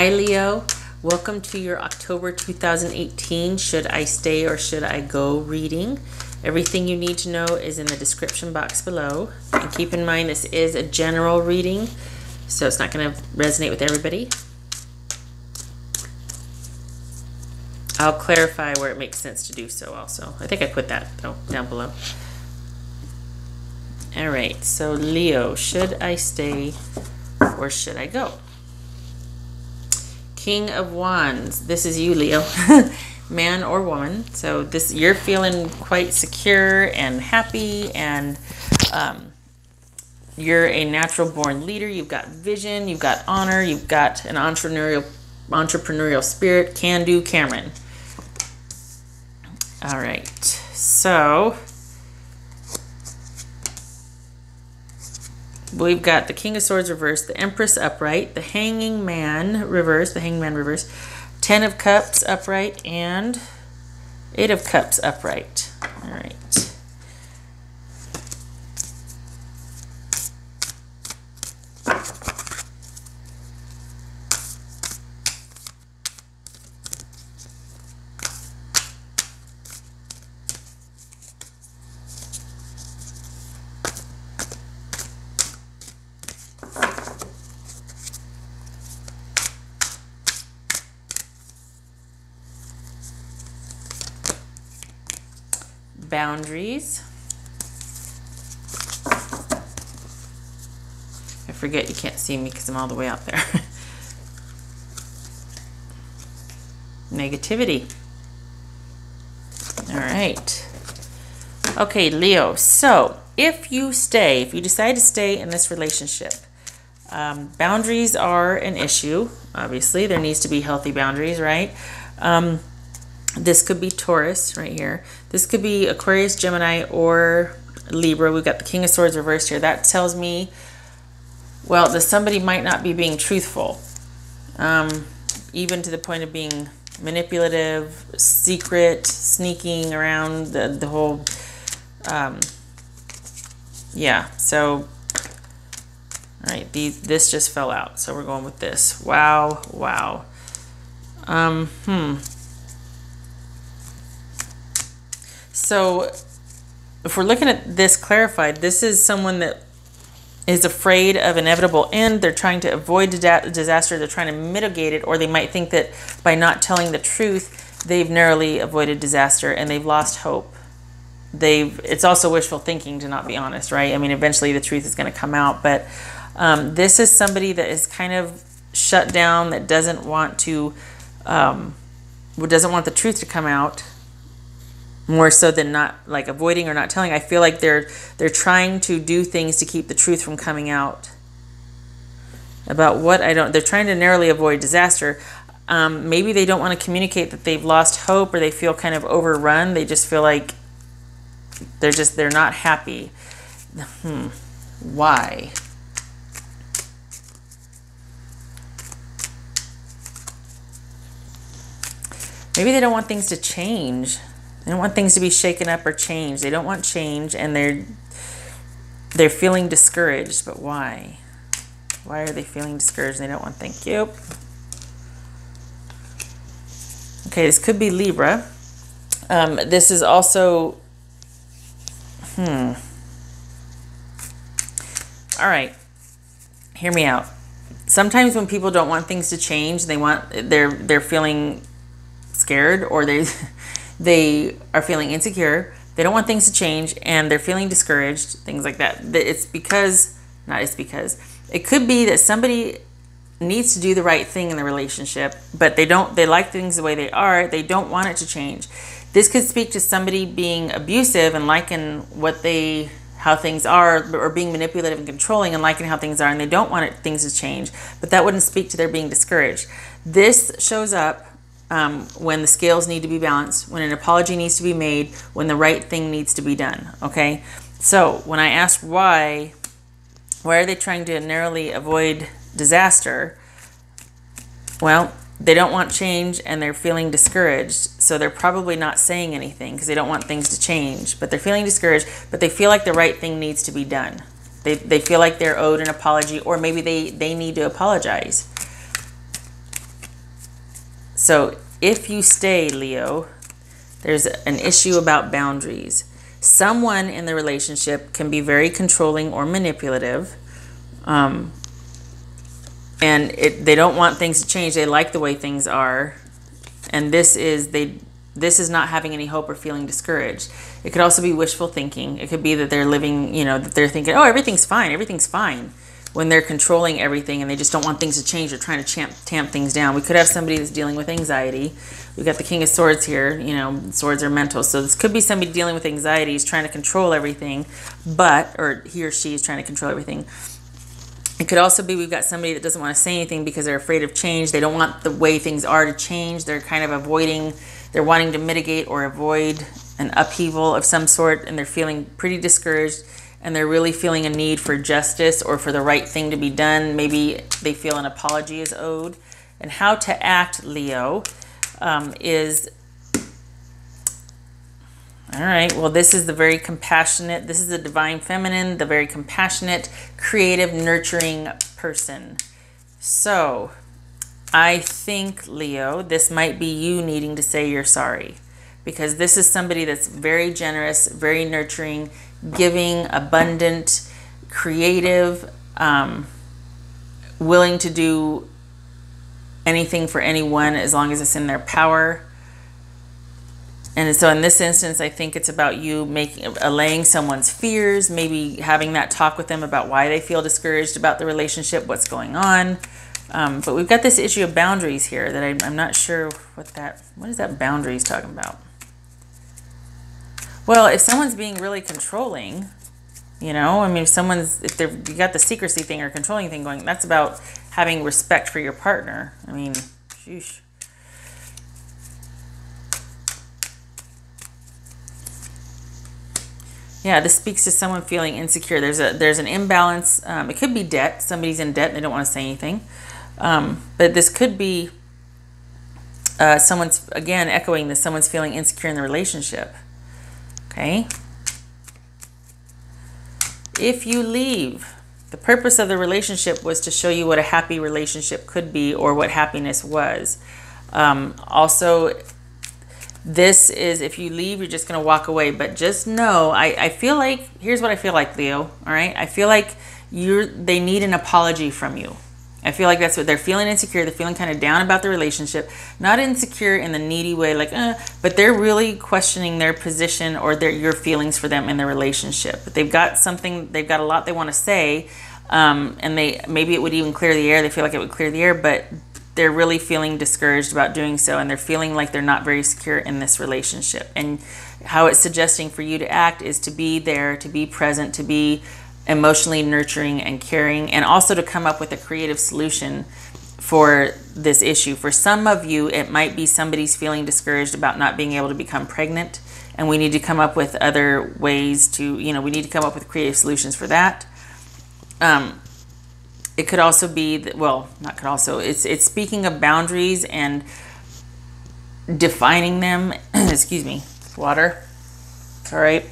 Hi Leo, welcome to your October 2018 Should I Stay or Should I Go reading. Everything you need to know is in the description box below. And keep in mind this is a general reading, so it's not going to resonate with everybody. I'll clarify where it makes sense to do so also. I think I put that down below. Alright, so Leo, should I stay or should I go? King of Wands, this is you, Leo, man or woman. So this, you're feeling quite secure and happy, and you're a natural born leader. You've got vision, you've got honor, you've got an entrepreneurial spirit. Can do, Cameron. All right, so we've got the King of Swords reversed, the Empress upright, the Hanging Man reversed, Ten of Cups upright, and Eight of Cups upright. All right. Boundaries. I forget you can't see me because I'm all the way out there. Negativity. All right. Okay, Leo. So if you decide to stay in this relationship, boundaries are an issue. Obviously, there needs to be healthy boundaries, right? This could be Taurus right here. This could be Aquarius, Gemini, or Libra. We've got the King of Swords reversed here. That tells me, well, that somebody might not be being truthful, even to the point of being manipulative, secret, sneaking around the whole, yeah. So, all right, this just fell out, so we're going with this. Wow, wow. So if we're looking at this clarified, this is someone that is afraid of inevitable end. They're trying to avoid disaster. They're trying to mitigate it, or they might think that by not telling the truth, they've narrowly avoided disaster and they've lost hope. It's also wishful thinking to not be honest, right? I mean, eventually the truth is going to come out, but this is somebody that is kind of shut down, that doesn't want the truth to come out. More so than not, like avoiding or not telling. I feel like they're trying to do things to keep the truth from coming out. About what, they're trying to narrowly avoid disaster. Maybe they don't want to communicate that they've lost hope, or they feel kind of overrun. They just feel like they're not happy. Why? Maybe they don't want things to change. They don't want things to be shaken up or changed. They don't want change, and they're feeling discouraged. But why? Why are they feeling discouraged? They don't want. Thank you. Okay, this could be Libra. This is also. All right. Hear me out. Sometimes when people don't want things to change, they're feeling scared, or they are feeling insecure. They don't want things to change, and they're feeling discouraged, things like that. It could be that somebody needs to do the right thing in the relationship, but they like things the way they are. They don't want it to change. This could speak to somebody being abusive and liking how things are, or being manipulative and controlling and liking how things are, and they don't want things to change. But that wouldn't speak to their being discouraged. This shows up when the scales need to be balanced, when an apology needs to be made, when the right thing needs to be done, okay? So when I asked why are they trying to narrowly avoid disaster? Well, they don't want change, and they're feeling discouraged, so they're probably not saying anything because they don't want things to change, but they're feeling discouraged, but they feel like the right thing needs to be done. They feel like they're owed an apology, or maybe they need to apologize. So if you stay, Leo, there's an issue about boundaries. Someone in the relationship can be very controlling or manipulative. And they don't want things to change. They like the way things are. And this is not having any hope or feeling discouraged. It could also be wishful thinking. It could be that they're living, that they're thinking, oh, everything's fine, when they're controlling everything and they just don't want things to change. They're trying to tamp things down. We could have somebody that's dealing with anxiety. We've got the King of Swords here. Swords are mental. So this could be somebody dealing with anxiety. He's trying to control everything, or he or she is trying to control everything. It could also be we've got somebody that doesn't want to say anything because they're afraid of change. They don't want the way things are to change. They're kind of avoiding, they're wanting to mitigate or avoid an upheaval of some sort, and they're feeling pretty discouraged, and they're really feeling a need for justice or for the right thing to be done. Maybe they feel an apology is owed. And how to act, Leo, is... All right, well, this is the very compassionate, this is the divine feminine, the very compassionate, creative, nurturing person. So I think, Leo, this might be you needing to say you're sorry, because this is somebody that's very generous, very nurturing, giving, abundant, creative, willing to do anything for anyone as long as it's in their power. And so in this instance, I think it's about you allaying someone's fears, maybe having that talk with them about why they feel discouraged about the relationship, what's going on. But we've got this issue of boundaries here that I'm not sure what is that boundaries talking about? Well, if someone's being really controlling, you got the secrecy thing or controlling thing going, that's about having respect for your partner. I mean, sheesh. Yeah, this speaks to someone feeling insecure. There's an imbalance. It could be debt. Somebody's in debt and they don't want to say anything. But this could be someone's, again, echoing this, someone's feeling insecure in the relationship. Okay. If you leave, the purpose of the relationship was to show you what a happy relationship could be or what happiness was. Also, this is, if you leave, you're just going to walk away. But just know, I feel like, here's what I feel like, Leo. All right. I feel like they need an apology from you. I feel like that's what they're feeling, insecure. They're feeling kind of down about the relationship, not insecure in the needy way, like, but they're really questioning their position or your feelings for them in the relationship. But they've got a lot they want to say. And maybe it would even clear the air. They feel like it would clear the air, but they're really feeling discouraged about doing so, and they're feeling like they're not very secure in this relationship. And how it's suggesting for you to act is to be there, to be present, to be emotionally nurturing and caring, and also to come up with a creative solution for this issue. For some of you, it might be somebody's feeling discouraged about not being able to become pregnant, and we need to come up with other ways to, we need to come up with creative solutions for that. It could also be, it's speaking of boundaries and defining them. Excuse me, water. All right.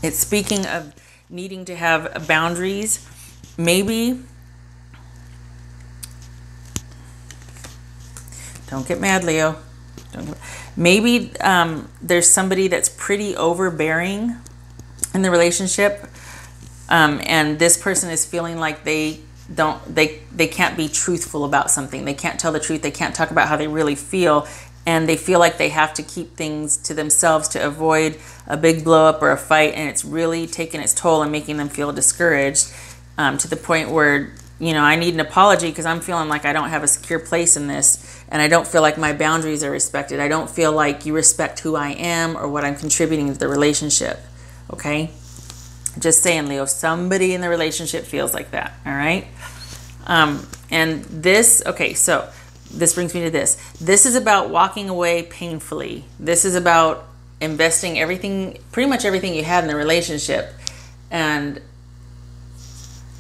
It's speaking of needing to have boundaries. Maybe, don't get mad, Leo. Maybe there's somebody that's pretty overbearing in the relationship, and this person is feeling like they can't be truthful about something. They can't tell the truth. They can't talk about how they really feel, and they feel like they have to keep things to themselves to avoid a big blow up or a fight, and it's really taking its toll and making them feel discouraged, to the point where, I need an apology because I'm feeling like I don't have a secure place in this, and I don't feel like my boundaries are respected. I don't feel like you respect who I am or what I'm contributing to the relationship. Okay? Just saying, Leo, somebody in the relationship feels like that. All right? And this, okay, so this brings me to this. This is about walking away painfully. This is about investing everything, pretty much everything you had in the relationship, and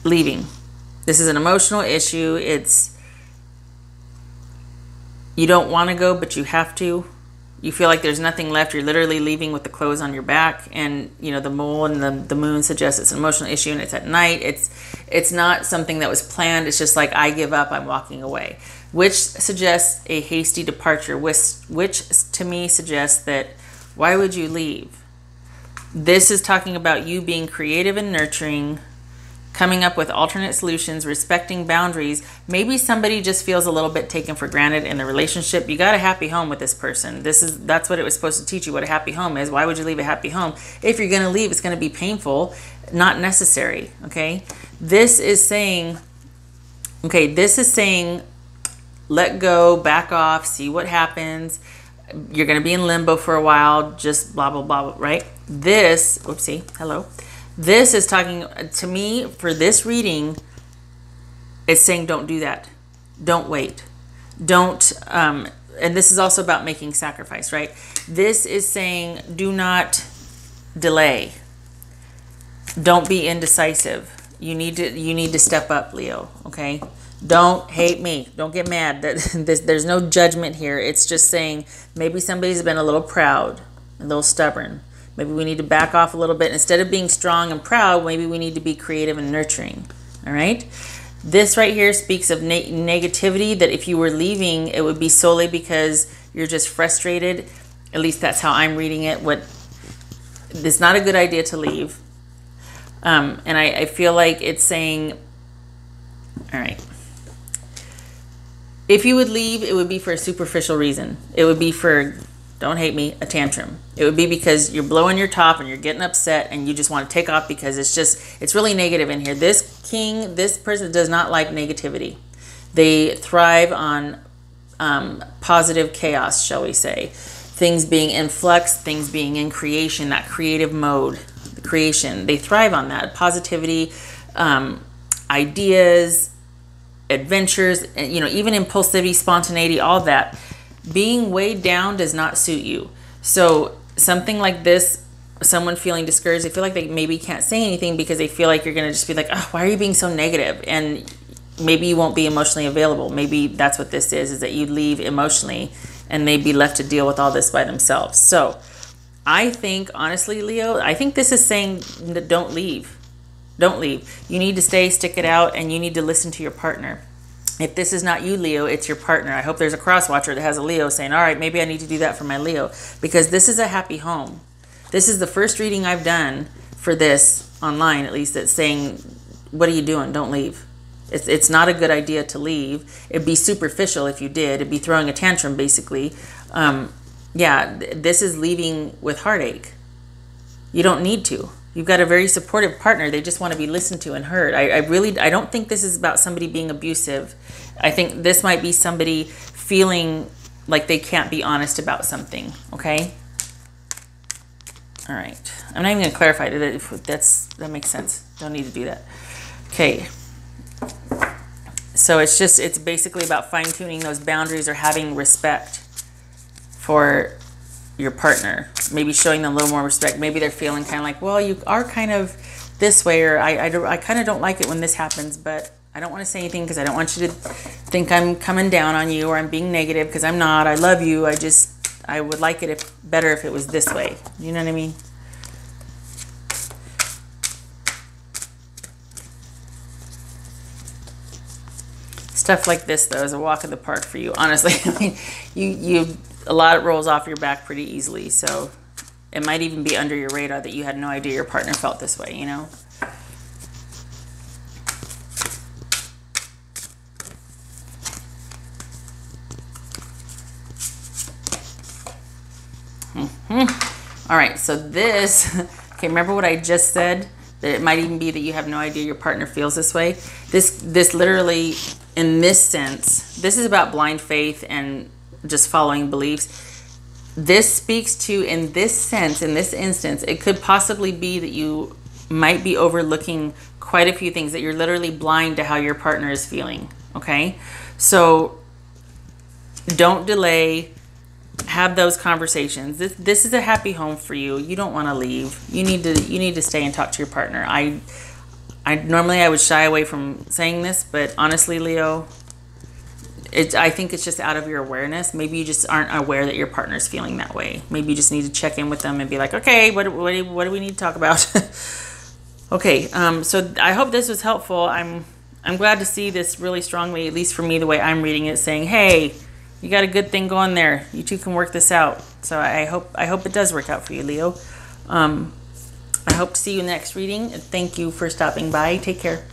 leaving. This is an emotional issue. It's, you don't want to go, but you have to. You feel like there's nothing left. You're literally leaving with the clothes on your back, and you know the mole and the moon suggests it's an emotional issue, and it's at night. It's not something that was planned. It's just like, I give up, I'm walking away, which suggests a hasty departure, which to me suggests that, why would you leave? This is talking about you being creative and nurturing, coming up with alternate solutions, respecting boundaries. Maybe somebody just feels a little bit taken for granted in the relationship. You got a happy home with this person. That's what it was supposed to teach you, what a happy home is. Why would you leave a happy home? If you're going to leave, it's going to be painful, not necessary. Okay. This is saying, let go, back off, see what happens. You're going to be in limbo for a while, just blah, blah, blah, right? This is talking to me for this reading. It's saying, don't do that. Don't wait. Don't, and this is also about making sacrifice, right? This is saying, do not delay. Don't be indecisive. You need to step up, Leo, okay? Don't hate me. Don't get mad. There's no judgment here. It's just saying, maybe somebody's been a little proud, a little stubborn. Maybe we need to back off a little bit. Instead of being strong and proud, maybe we need to be creative and nurturing. All right? This right here speaks of negativity, that if you were leaving, it would be solely because you're just frustrated. At least that's how I'm reading it. It's not a good idea to leave. And I feel like it's saying, all right, if you would leave, it would be for a superficial reason. It would be for, don't hate me, a tantrum. It would be because you're blowing your top and you're getting upset and you just want to take off because it's really negative in here. This person does not like negativity. They thrive on positive chaos, shall we say. Things being in flux, things being in creation, that creative mode, the creation. They thrive on that. Positivity, ideas, adventures, and even impulsivity, spontaneity, all that. Being weighed down does not suit you. So something like this, someone feeling discouraged, they feel like they maybe can't say anything because they feel like you're going to just be like, oh, why are you being so negative? And maybe you won't be emotionally available. Maybe that's what this is that you leave emotionally and they'd be left to deal with all this by themselves. So I think, honestly, Leo, I think this is saying that don't leave. Don't leave. You need to stay, stick it out, and you need to listen to your partner. If this is not you, Leo, it's your partner. I hope there's a cross watcher that has a Leo saying, all right, maybe I need to do that for my Leo, because this is a happy home. This is the first reading I've done for this online, at least, that's saying, what are you doing? Don't leave. It's not a good idea to leave. It'd be superficial if you did. It'd be throwing a tantrum, basically. Yeah, this is leaving with heartache. You don't need to. You've got a very supportive partner. They just want to be listened to and heard. I don't think this is about somebody being abusive. I think this might be somebody feeling like they can't be honest about something, okay? All right. I'm not even going to clarify it. That makes sense. Don't need to do that. Okay. So it's basically about fine-tuning those boundaries or having respect for your partner, maybe showing them a little more respect. Maybe they're feeling kind of like, well, you are kind of this way, or I kind of don't like it when this happens, but I don't want to say anything because I don't want you to think I'm coming down on you or I'm being negative, because I'm not. I love you. I would like it better if it was this way. You know what I mean? Stuff like this, though, is a walk in the park for you. Honestly, I mean, a lot rolls off your back pretty easily, so it might even be under your radar that you had no idea your partner felt this way, you know? All right, so this, okay, remember what I just said? That it might even be that you have no idea your partner feels this way. This literally, in this sense, this is about blind faith and just following beliefs. This speaks to, in this sense, in this instance, it could possibly be that you might be overlooking quite a few things, that you're literally blind to how your partner is feeling, okay? So don't delay. Have those conversations. This is a happy home for you. You don't want to leave. You need to stay and talk to your partner. I normally I would shy away from saying this, but honestly, Leo, I think it's just out of your awareness. Maybe you just aren't aware that your partner's feeling that way. Maybe you just need to check in with them and be like, okay, what do we need to talk about? Okay, so I hope this was helpful. I'm glad to see this really strongly, at least for me, the way I'm reading it, saying, hey, you got a good thing going there. You two can work this out. So I hope it does work out for you, Leo. I hope to see you next reading. Thank you for stopping by. Take care.